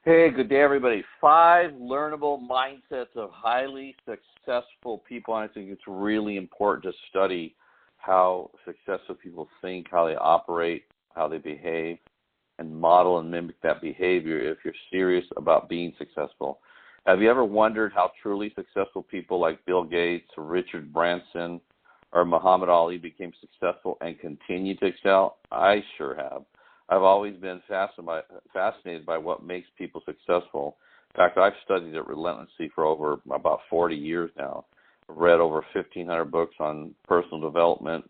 Hey, good day, everybody. 5 learnable mindsets of highly successful people. I think it's really important to study how successful people think, how they operate, how they behave, and model and mimic that behavior if you're serious about being successful. Have you ever wondered how truly successful people like Bill Gates, Richard Branson, or Muhammad Ali became successful and continue to excel? I sure have. I've always been fascinated by what makes people successful. In fact, I've studied it relentlessly for over about 40 years now. I've read over 1,500 books on personal development,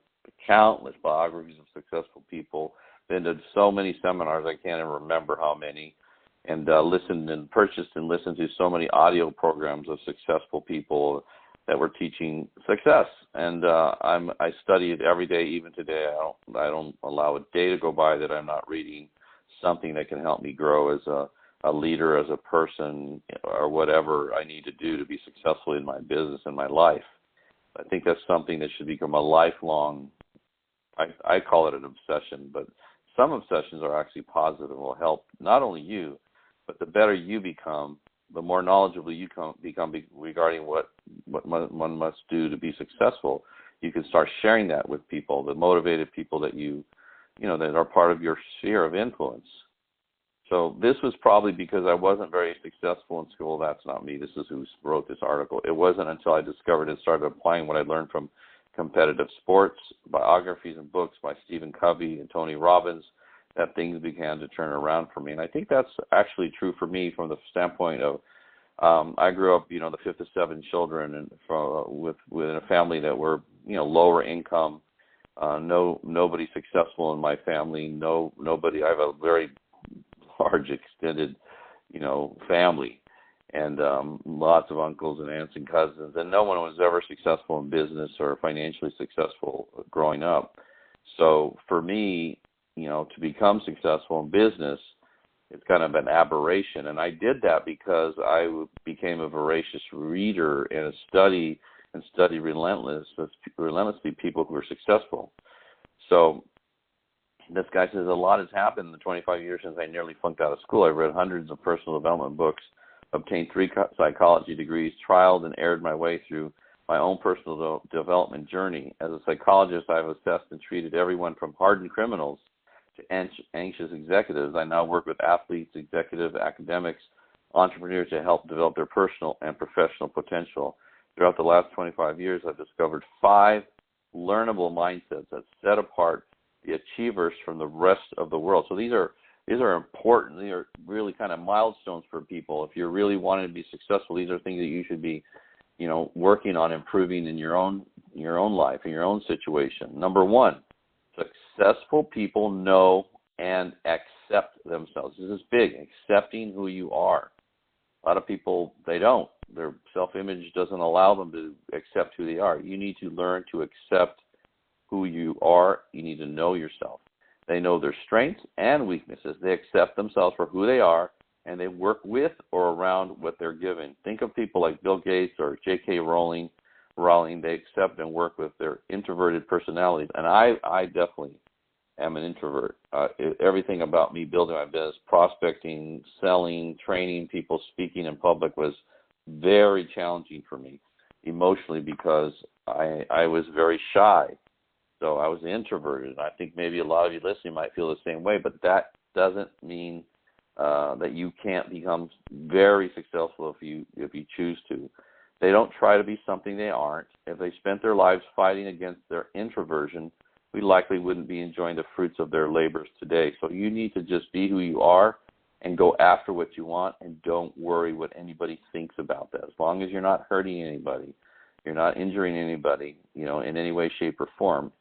countless biographies of successful people, been to so many seminars, I can't even remember how many, and listened and purchased and listened to so many audio programs of successful people that were teaching success. And I study it every day, even today. I don't allow a day to go by that I'm not reading something that can help me grow as a leader, as a person, or whatever I need to do to be successful in my business and my life. I think that's something that should become a lifelong, I call it an obsession, but some obsessions are actually positive and will help not only you, but the better you become, the more knowledgeable you become regarding what one must do to be successful. You can start sharing that with people, the motivated people that that are part of your sphere of influence. So this was probably because I wasn't very successful in school. That's not me. This is who wrote this article. It wasn't until I discovered and started applying what I learned from competitive sports, biographies and books by Stephen Covey and Tony Robbins, that things began to turn around for me. And I think that's actually true for me from the standpoint of I grew up, the fifth of 7 children, and within a family that were, lower income. Nobody successful in my family. Nobody. I have a very large extended, family, and lots of uncles and aunts and cousins, and no one was ever successful in business or financially successful growing up. So for me, to become successful in business, it's kind of an aberration. And I did that because I became a voracious reader and study relentlessly people who are successful. So this guy says a lot has happened in the 25 years since I nearly flunked out of school. I've read hundreds of personal development books, obtained 3 psychology degrees, trialed and erred my way through my own personal development journey. As a psychologist, I've assessed and treated everyone from hardened criminals to anxious executives. I now work with athletes, executives, academics, entrepreneurs to help develop their personal and professional potential. Throughout the last 25 years, I've discovered 5 learnable mindsets that set apart the achievers from the rest of the world. So these are important. These are really kind of milestones for people. If you're really wanting to be successful, these are things that you should be, working on improving in your own life, in your own situation. Number 1. Successful people know and accept themselves. This is big, accepting who you are. A lot of people, they don't. Their self-image doesn't allow them to accept who they are. You need to learn to accept who you are. You need to know yourself. They know their strengths and weaknesses. They accept themselves for who they are, and they work with or around what they're given. Think of people like Bill Gates or J.K. Rowling. They accept and work with their introverted personalities. And I definitely am an introvert. Everything about me building my business, prospecting, selling, training people, speaking in public was very challenging for me emotionally because I was very shy. So I was introverted. And I think maybe a lot of you listening might feel the same way, but that doesn't mean that you can't become very successful if you choose to. They don't try to be something they aren't. If they spent their lives fighting against their introversion, we likely wouldn't be enjoying the fruits of their labors today. So you need to just be who you are and go after what you want, and don't worry what anybody thinks about that. As long as you're not hurting anybody, you're not injuring anybody, in any way, shape, or form,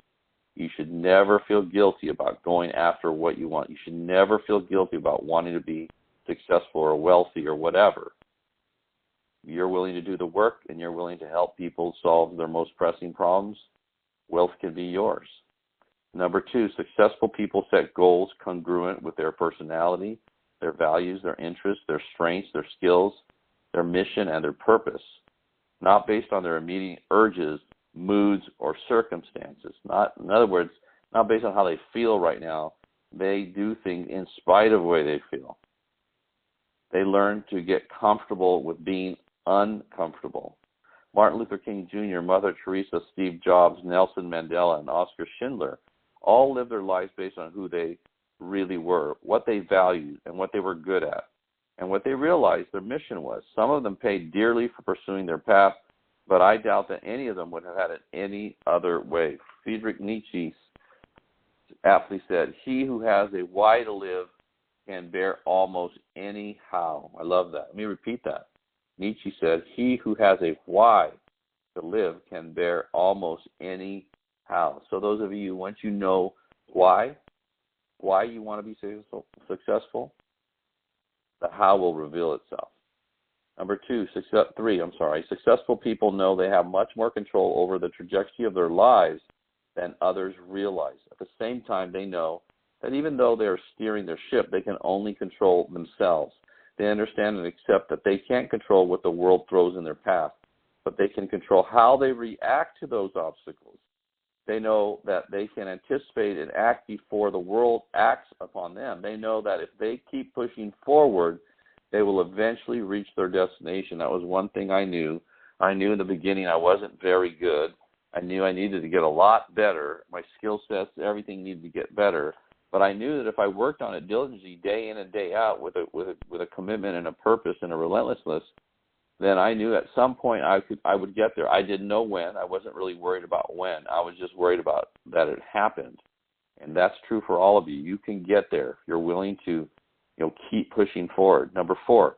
you should never feel guilty about going after what you want. You should never feel guilty about wanting to be successful or wealthy or whatever. You're willing to do the work and you're willing to help people solve their most pressing problems, wealth can be yours. Number 2, successful people set goals congruent with their personality, their values, their interests, their strengths, their skills, their mission, and their purpose, not based on their immediate urges, moods, or circumstances. In other words, not based on how they feel right now. They do things in spite of the way they feel. They learn to get comfortable with being uncomfortable. Martin Luther King Jr., Mother Teresa, Steve Jobs, Nelson Mandela, and Oscar Schindler all lived their lives based on who they really were, what they valued, and what they were good at, and what they realized their mission was. Some of them paid dearly for pursuing their path, but I doubt that any of them would have had it any other way. Friedrich Nietzsche aptly said, "He who has a why to live can bear almost any how." I love that. Let me repeat that. Nietzsche said, "He who has a why to live can bear almost any how." So those of you, once you know why you want to be successful, the how will reveal itself. Number three, successful people know they have much more control over the trajectory of their lives than others realize. At the same time, they know that even though they are steering their ship, they can only control themselves. They understand and accept that they can't control what the world throws in their path, but they can control how they react to those obstacles. They know that they can anticipate and act before the world acts upon them. They know that if they keep pushing forward, they will eventually reach their destination. That was one thing I knew. I knew in the beginning I wasn't very good. I knew I needed to get a lot better. My skill sets, everything needed to get better. But I knew that if I worked on it diligently day in and day out with a commitment and a purpose and a relentlessness, then I knew at some point I would get there. I didn't know when. I wasn't really worried about when. I was just worried about that it happened. And that's true for all of you. You can get there if you're willing to keep pushing forward. Number 4,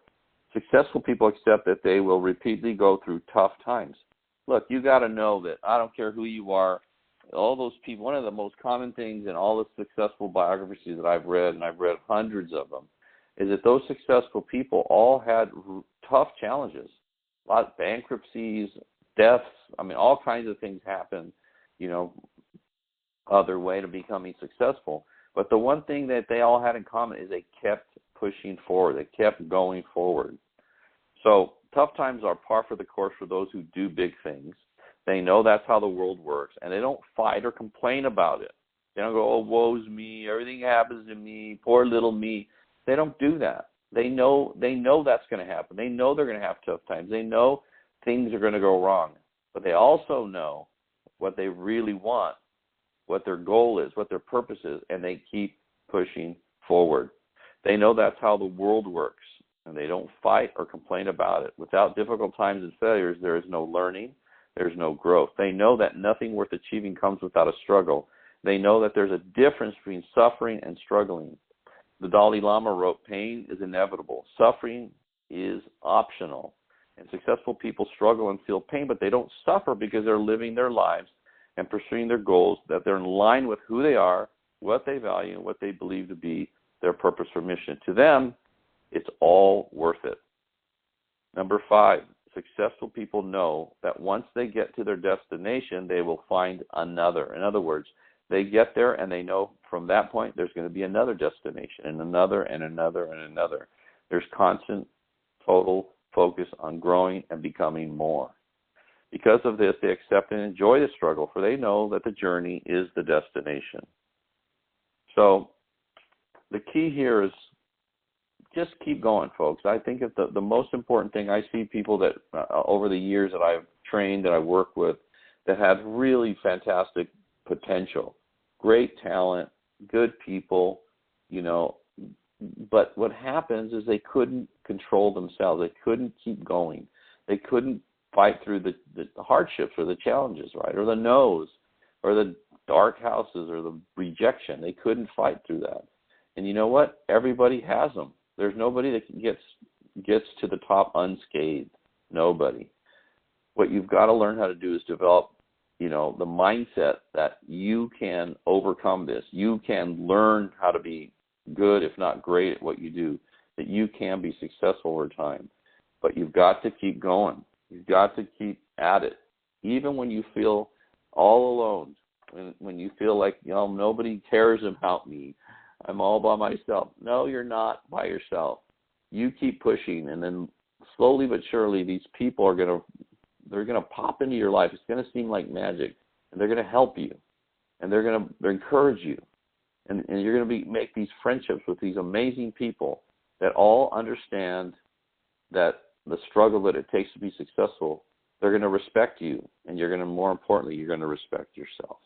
successful people accept that they will repeatedly go through tough times. Look, you got to know that I don't care who you are, all those people, one of the most common things in all the successful biographies that I've read, and I've read hundreds of them, is that those successful people all had tough challenges. A lot of bankruptcies, deaths, all kinds of things happen, other way to becoming successful. But the one thing that they all had in common is they kept pushing forward. They kept going forward. So tough times are par for the course for those who do big things. They know that's how the world works, and they don't fight or complain about it. They don't go, "Oh, woe's me, everything happens to me, poor little me." They don't do that. They know that's going to happen. They know they're going to have tough times. They know things are going to go wrong. But they also know what they really want, what their goal is, what their purpose is, and they keep pushing forward. They know that's how the world works, and they don't fight or complain about it. Without difficult times and failures, there is no learning, there's no growth. They know that nothing worth achieving comes without a struggle. They know that there's a difference between suffering and struggling. The Dalai Lama wrote, "Pain is inevitable. Suffering is optional." And successful people struggle and feel pain, but they don't suffer because they're living their lives and pursuing their goals, that they're in line with who they are, what they value, and what they believe to be their purpose or mission. To them, it's all worth it. Number 5, successful people know that once they get to their destination, they will find another. In other words, they get there and they know from that point there's going to be another destination and another and another and another. There's constant, total focus on growing and becoming more. Because of this, they accept and enjoy the struggle, for they know that the journey is the destination. So the key here is just keep going, folks. I think that the most important thing, I see people that over the years that I've trained, that I work with, that have really fantastic potential, great talent, good people, but what happens is they couldn't control themselves. They couldn't keep going. They couldn't fight through the hardships or the challenges, right, or the no's, or the dark houses, or the rejection. They couldn't fight through that. And you know what? Everybody has them. There's nobody that gets to the top unscathed. Nobody. What you've got to learn how to do is develop, the mindset that you can overcome this. You can learn how to be good, if not great, at what you do, that you can be successful over time. But you've got to keep going. You've got to keep at it. Even when you feel all alone, when you feel like, nobody cares about me, I'm all by myself. No, you're not by yourself. You keep pushing, and then slowly but surely these people are going to pop into your life. It's going to seem like magic, and they're going to help you, and they're going to encourage you, and you're going to make these friendships with these amazing people that all understand that the struggle that it takes to be successful, they're going to respect you, and you're going to, more importantly, you're going to respect yourself.